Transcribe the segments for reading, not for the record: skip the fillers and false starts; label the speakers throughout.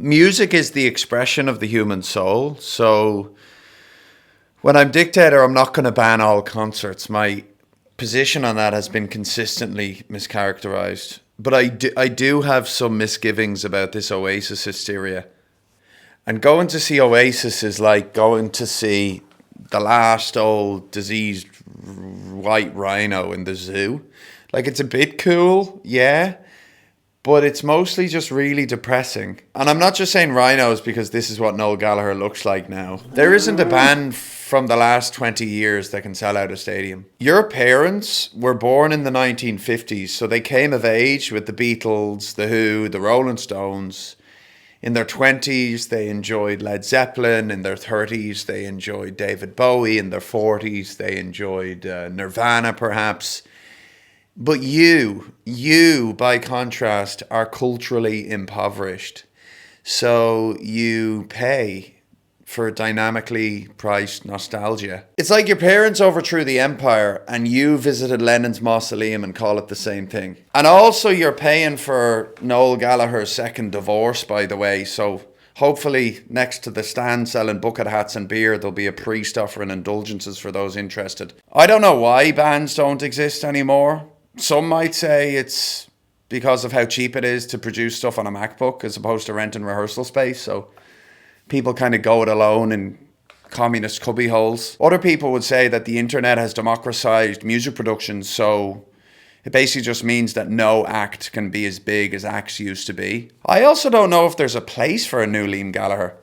Speaker 1: music is the expression of the human soul. So when I'm dictator, I'm not going to ban all concerts. My position on that has been consistently mischaracterized. But I do have some misgivings about this Oasis hysteria. And going to see Oasis is like going to see the last old diseased white rhino in the zoo. Like, it's a bit cool, yeah, but it's mostly just really depressing. And I'm not just saying rhinos because this is what Noel Gallagher looks like now. There isn't a band from the last 20 years that can sell out a stadium. Your parents were born in the 1950s, so they came of age with the Beatles, The Who, the Rolling Stones. In their 20s, they enjoyed Led Zeppelin. In their 30s, they enjoyed David Bowie. In their 40s, they enjoyed Nirvana, perhaps. But you, by contrast, are culturally impoverished. So you pay for dynamically priced nostalgia. It's like your parents overthrew the empire and you visited Lenin's mausoleum and call it the same thing. And also you're paying for Noel Gallagher's second divorce, by the way. So hopefully next to the stand selling bucket hats and beer, there'll be a priest offering indulgences for those interested. I don't know why bands don't exist anymore. Some might say it's because of how cheap it is to produce stuff on a MacBook as opposed to renting rehearsal space. So people kind of go it alone in communist cubby holes. Other people would say that the internet has democratized music production, so it basically just means that no act can be as big as acts used to be. I also don't know if there's a place for a new Liam Gallagher.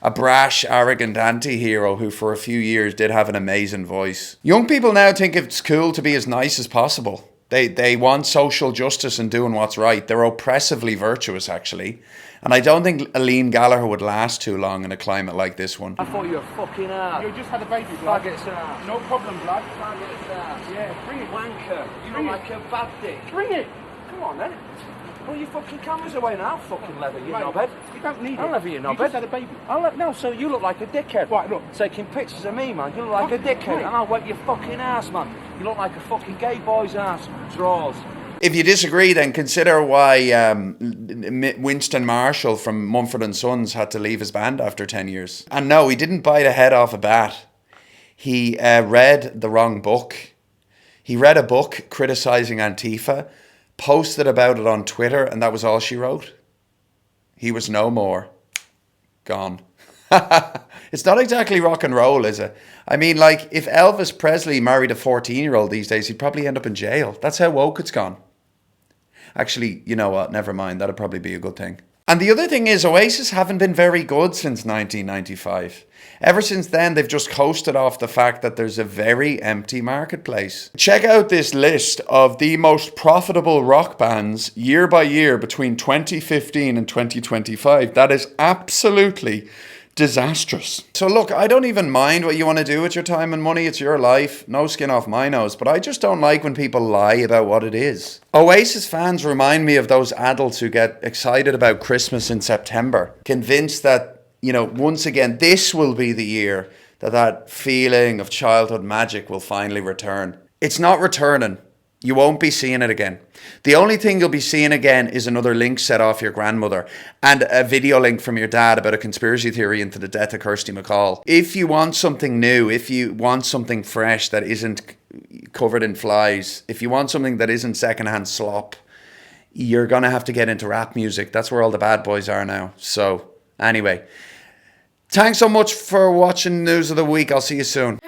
Speaker 1: A brash, arrogant anti-hero who for a few years did have an amazing voice. Young people now think it's cool to be as nice as possible. They want social justice and doing what's right. They're oppressively virtuous, actually. And I don't think Liam Gallagher would last too long in a climate like this one.
Speaker 2: I thought you were fucking ass.
Speaker 3: You just had a baby, blood.
Speaker 2: Faggots ass.
Speaker 3: No problem, blood.
Speaker 2: Faggots ass.
Speaker 3: Yeah, bring it.
Speaker 2: Wanker. You
Speaker 3: Bring
Speaker 2: look
Speaker 3: it.
Speaker 2: like a bad dick.
Speaker 3: Bring it.
Speaker 2: Come on then. Pull your fucking cameras away now, fucking leather, you
Speaker 3: Right.
Speaker 2: knobhead.
Speaker 3: You don't need
Speaker 2: I'll
Speaker 3: it.
Speaker 2: leather you
Speaker 3: You
Speaker 2: knobhead.
Speaker 3: just had a baby.
Speaker 2: No, so you look like a dickhead.
Speaker 3: Right, look.
Speaker 2: Taking pictures of me, man. You look like a
Speaker 3: Fucking
Speaker 2: dickhead.
Speaker 3: right.
Speaker 2: And I'll wet your fucking ass, man. You look like a fucking gay boy's ass. Drawers.
Speaker 1: If you disagree, then consider why Winston Marshall from Mumford & Sons had to leave his band after 10 years. And no, he didn't bite a head off a bat. He read the wrong book. He read a book criticising Antifa, posted about it on Twitter, and that was all she wrote. He was no more. Gone. It's not exactly rock and roll, is it? I mean, like, if Elvis Presley married a 14-year-old these days, he'd probably end up in jail. That's how woke it's gone. Actually, you know what? Never mind. That'd probably be a good thing. And the other thing is, Oasis haven't been very good since 1995. Ever since then, they've just coasted off the fact that there's a very empty marketplace. Check out this list of the most profitable rock bands year by year between 2015 and 2025. That is absolutely disastrous. So look, I don't even mind what you want to do with your time and money. It's your life. No skin off my nose. But I just don't like when people lie about what it is. Oasis fans remind me of those adults who get excited about Christmas in September, convinced that, you know, once again, this will be the year that feeling of childhood magic will finally return. It's not returning. You won't be seeing it again. The only thing you'll be seeing again is another link set off your grandmother and a video link from your dad about a conspiracy theory into the death of Kirsty MacColl. If you want something new, if you want something fresh that isn't covered in flies, if you want something that isn't secondhand slop, you're going to have to get into rap music. That's where all the bad boys are now. So anyway, thanks so much for watching News of the Week. I'll see you soon.